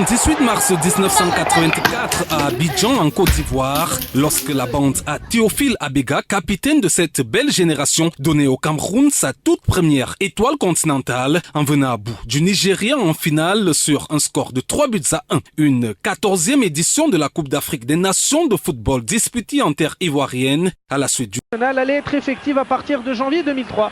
18 mars 1984 à Abidjan, en Côte d'Ivoire, lorsque la bande à Théophile Abega, capitaine de cette belle génération, donnait au Cameroun sa toute première étoile continentale en venant à bout du Nigeria en finale sur un score de 3-1. Une 14e édition de la Coupe d'Afrique des Nations de football disputée en terre ivoirienne à la suite du... Elle allait être effective à partir de janvier 2003.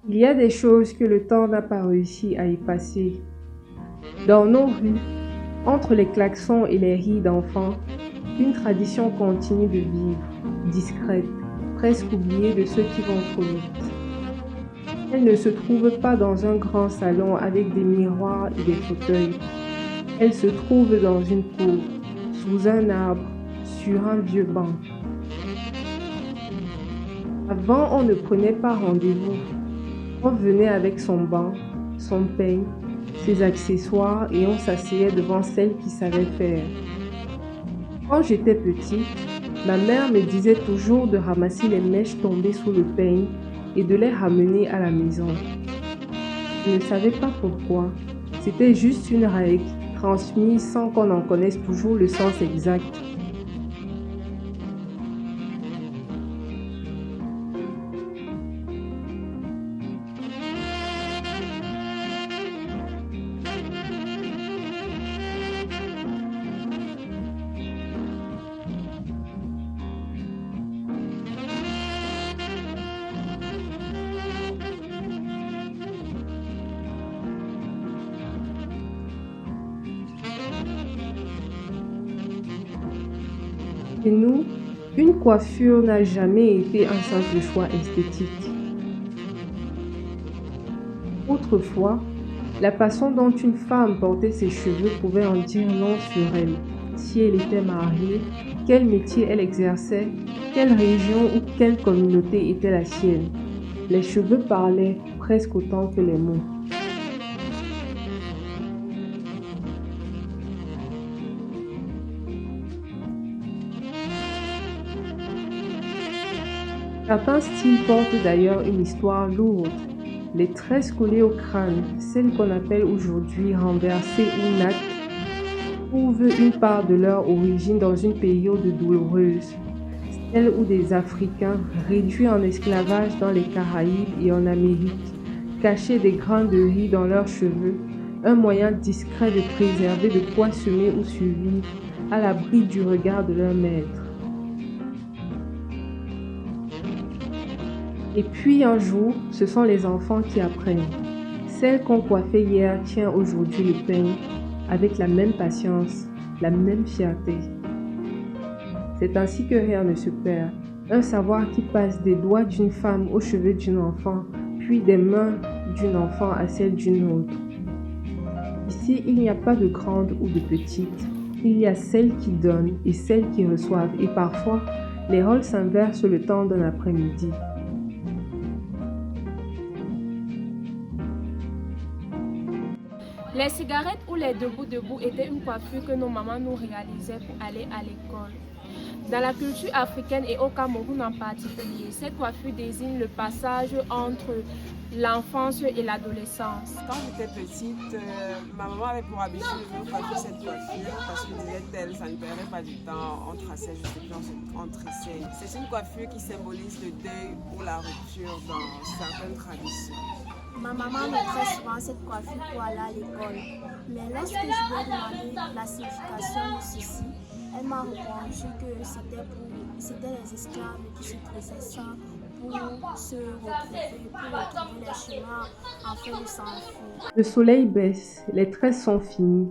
Il y a des choses que le temps n'a pas réussi à effacer. Dans nos rues, entre les klaxons et les rires d'enfants, une tradition continue de vivre, discrète, presque oubliée de ceux qui vont trop vite. Elle ne se trouve pas dans un grand salon avec des miroirs et des fauteuils. Elle se trouve dans une cour, sous un arbre, sur un vieux banc. Avant, on ne prenait pas rendez-vous. On venait avec son banc, son peigne, ses accessoires et on s'asseyait devant celle qui savait faire. Quand j'étais petite, ma mère me disait toujours de ramasser les mèches tombées sous le peigne et de les ramener à la maison. Je ne savais pas pourquoi. C'était juste une règle transmise sans qu'on en connaisse toujours le sens exact. Chez nous, une coiffure n'a jamais été un simple choix esthétique. Autrefois, la façon dont une femme portait ses cheveux pouvait en dire long sur elle. Si elle était mariée, quel métier elle exerçait, quelle région ou quelle communauté était la sienne. Les cheveux parlaient presque autant que les mots. Certains styles portent d'ailleurs une histoire lourde. Les tresses collées au crâne, celles qu'on appelle aujourd'hui renversées ou nattes, trouvent une part de leur origine dans une période douloureuse, celle où des Africains, réduits en esclavage dans les Caraïbes et en Amérique, cachaient des grains de riz dans leurs cheveux, un moyen discret de préserver de quoi semer ou survivre, à l'abri du regard de leur maître. Et puis un jour, ce sont les enfants qui apprennent. Celle qu'on coiffait hier tient aujourd'hui le peigne avec la même patience, la même fierté. C'est ainsi que rien ne se perd. Un savoir qui passe des doigts d'une femme aux cheveux d'une enfant, puis des mains d'une enfant à celles d'une autre. Ici, il n'y a pas de grande ou de petite. Il y a celles qui donnent et celles qui reçoivent. Et parfois, les rôles s'inversent le temps d'un après-midi. Les cigarettes ou les debout étaient une coiffure que nos mamans nous réalisaient pour aller à l'école. Dans la culture africaine et au Cameroun en particulier, cette coiffure désigne le passage entre l'enfance et l'adolescence. Quand j'étais petite, ma maman avait pour habitude de me coiffer cette coiffure parce que, disait-elle, ça ne perdait pas du temps, on traçait juste et puis on tressait. C'est une coiffure qui symbolise le deuil ou la rupture dans certaines traditions. Ma maman me tresse souvent cette coiffure pour aller à l'école. Mais lorsque je lui ai demandé la signification de ceci, elle m'a répondu que c'était les esclaves qui se tressaient ça pour se retrouver, pour retrouver les chemins afin de s'enfuir. Le soleil baisse, les tresses sont finies.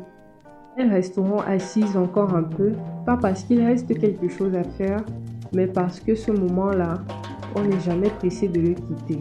Elles resteront assises encore un peu, pas parce qu'il reste quelque chose à faire, mais parce que ce moment-là, on n'est jamais pressé de le quitter.